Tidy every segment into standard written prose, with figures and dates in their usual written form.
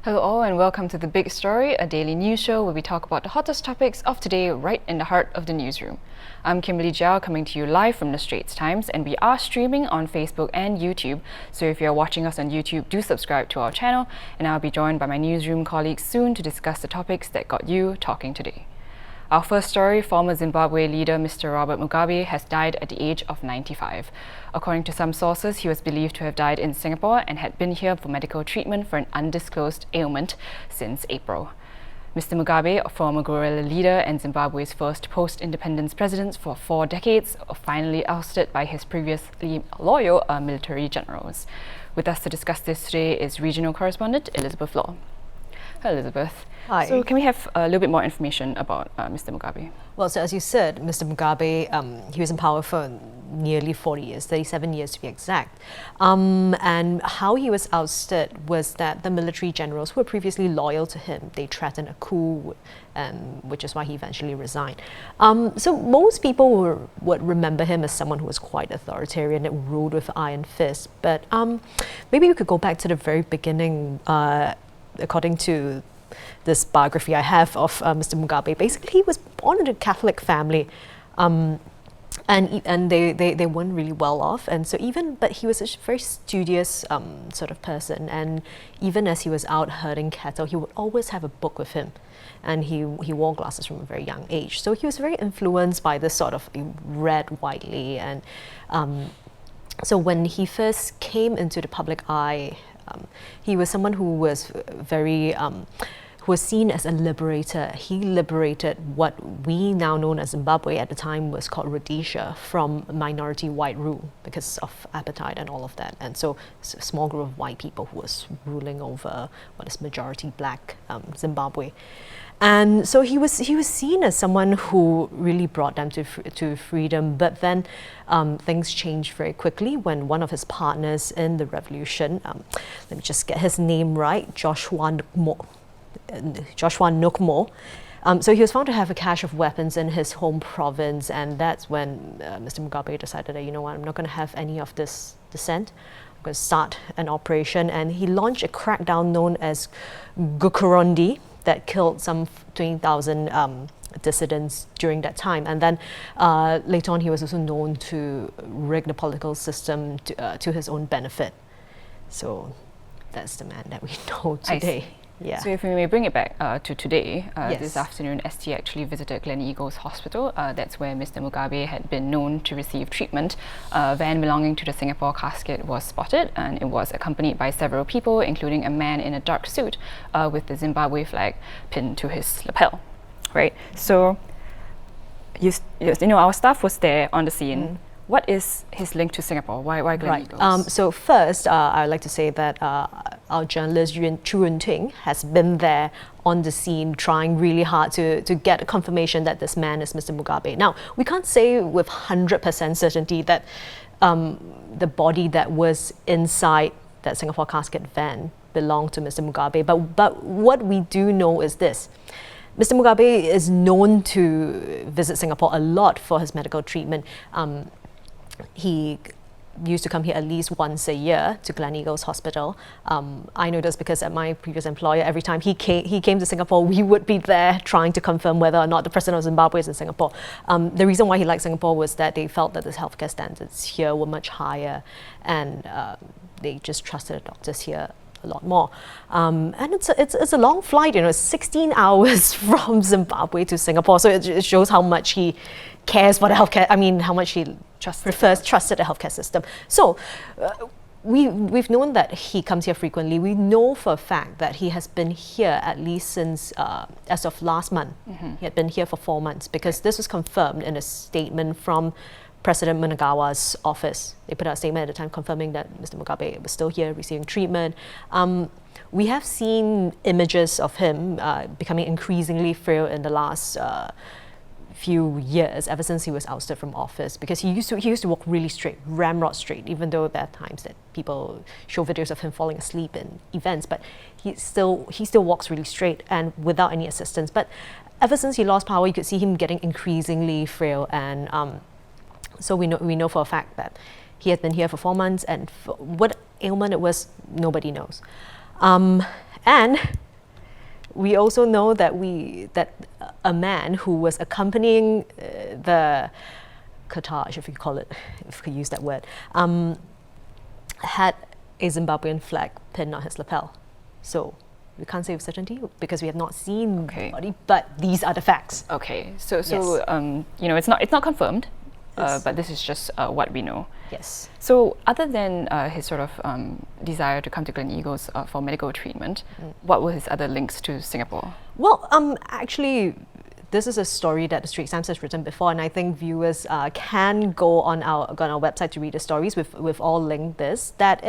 Hello all and welcome to The Big Story, a daily news show where we talk about the hottest topics of today right in the heart of the newsroom. I'm Kimberly Jiao coming to you live from the Straits Times, and we are streaming on Facebook and YouTube, so if you're watching us on YouTube, do subscribe to our channel, and I'll be joined by my newsroom colleagues soon to discuss the topics that got you talking today. Our first story, former Zimbabwe leader Mr. Robert Mugabe has died at the age of 95. According to some sources, he was believed to have died in Singapore and had been here for medical treatment for an undisclosed ailment since April. Mr. Mugabe, a former guerrilla leader and Zimbabwe's first post-independence president for 4 decades, finally ousted by his previously loyal military generals. With us to discuss this today is regional correspondent Elizabeth Law. Hello, Elizabeth. Hi. So can we have a little bit more information about Mr. Mugabe? Well, so as you said, Mr. Mugabe, he was in power for nearly 40 years, 37 years to be exact. And how he was ousted was that the military generals who were previously loyal to him, they threatened a coup, which is why he eventually resigned. So most people would remember him as someone who was quite authoritarian and ruled with iron fist. But maybe we could go back to the very beginning. According to this biography I have of Mr. Mugabe, basically he was born in a Catholic family, and they weren't really well off, and so but he was a very studious sort of person, and even as he was out herding cattle, he would always have a book with him, and he wore glasses from a very young age. So he was very influenced by this sort of read widely, and so when he first came into the public eye, he was someone who was who was seen as a liberator. He liberated what we now know as Zimbabwe at the time was called Rhodesia from minority white rule because of apartheid and all of that. And so it's a small group of white people who was ruling over what is majority black Zimbabwe. And so he was seen as someone who really brought them to freedom. But then things changed very quickly when one of his partners in the revolution, let me just get his name right, Joshua Nukmo. So he was found to have a cache of weapons in his home province, and that's when Mr. Mugabe decided that, you know what, I'm not going to have any of this dissent. I'm going to start an operation, and he launched a crackdown known as Gukurondi that killed some 20,000 dissidents during that time. And then later on, he was also known to rig the political system to his own benefit. So that's the man that we know today. Yeah. So if we may bring it back to today, Yes. This afternoon ST actually visited Gleneagles Hospital. That's where Mr. Mugabe had been known to receive treatment. A van belonging to the Singapore casket was spotted, and it was accompanied by several people, including a man in a dark suit with the Zimbabwe flag pinned to his lapel. Right? So, you know, our staff was there on the scene. What is his link to Singapore? Why Gleneagles? Right. So first, I would like to say that our journalist Chu Yun-ting has been there on the scene trying really hard to get a confirmation that this man is Mr. Mugabe. Now, we can't say with 100% certainty that the body that was inside that Singapore casket van belonged to Mr. Mugabe, but what we do know is this. Mr. Mugabe is known to visit Singapore a lot for his medical treatment. He used to come here at least once a year to Gleneagles Hospital. I know this because at my previous employer, every time he came to Singapore, we would be there trying to confirm whether or not the president of Zimbabwe is in Singapore. The reason why he liked Singapore was that they felt that the healthcare standards here were much higher, and they just trusted the doctors here a lot more. And it's a long flight, you know, 16 hours from Zimbabwe to Singapore. So it shows how much he cares for the healthcare, how much he trusted the healthcare system. So we've known that he comes here frequently. We know for a fact that he has been here at least since as of last month. He had been here for 4 months because this was confirmed in a statement from President Mnangagwa's office. They put out a statement at the time confirming that Mr. Mugabe was still here receiving treatment. We have seen images of him becoming increasingly frail in the last few years, ever since he was ousted from office, because he used to walk really straight, ramrod straight, even though there are times that people show videos of him falling asleep in events, but he still walks really straight and without any assistance. But ever since he lost power, you could see him getting increasingly frail, and so we know for a fact that he had been here for 4 months, and what ailment it was, nobody knows. And we also know that a man who was accompanying the cortege, if you call it, if you use that word, had a Zimbabwean flag pinned on his lapel. So we can't say with certainty because we have not seen the body, but these are the facts. Okay, so you know, it's not confirmed, but this is just what we know. Yes. So other than his sort of desire to come to Gleneagles for medical treatment, what were his other links to Singapore? Well, actually, this is a story that the Straits Times has written before, and I think viewers can go on our website to read the stories. We've all linked this, that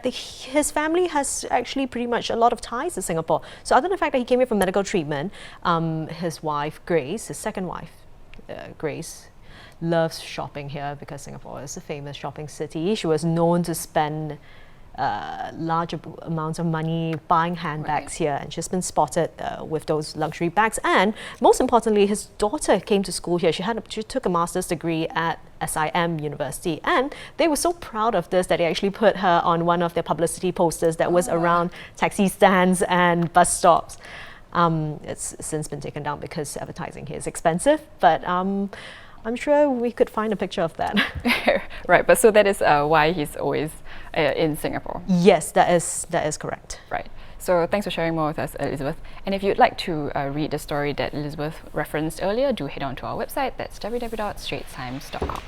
his family has actually pretty much a lot of ties to Singapore. So other than the fact that he came here for medical treatment, his wife, Grace, his second wife, Grace, loves shopping here because Singapore is a famous shopping city. She was known to spend large amounts of money buying handbags here, and she's been spotted with those luxury bags. And most importantly, his daughter came to school here. She took a master's degree at SIM University, and they were so proud of this that they actually put her on one of their publicity posters that was around taxi stands and bus stops. It's since been taken down because advertising here is expensive, but I'm sure we could find a picture of that. Right, but so that is why he's always in Singapore. Yes, that is correct. Right. So thanks for sharing more with us, Elizabeth. And if you'd like to read the story that Elizabeth referenced earlier, do head on to our website. That's www.straitstimes.com.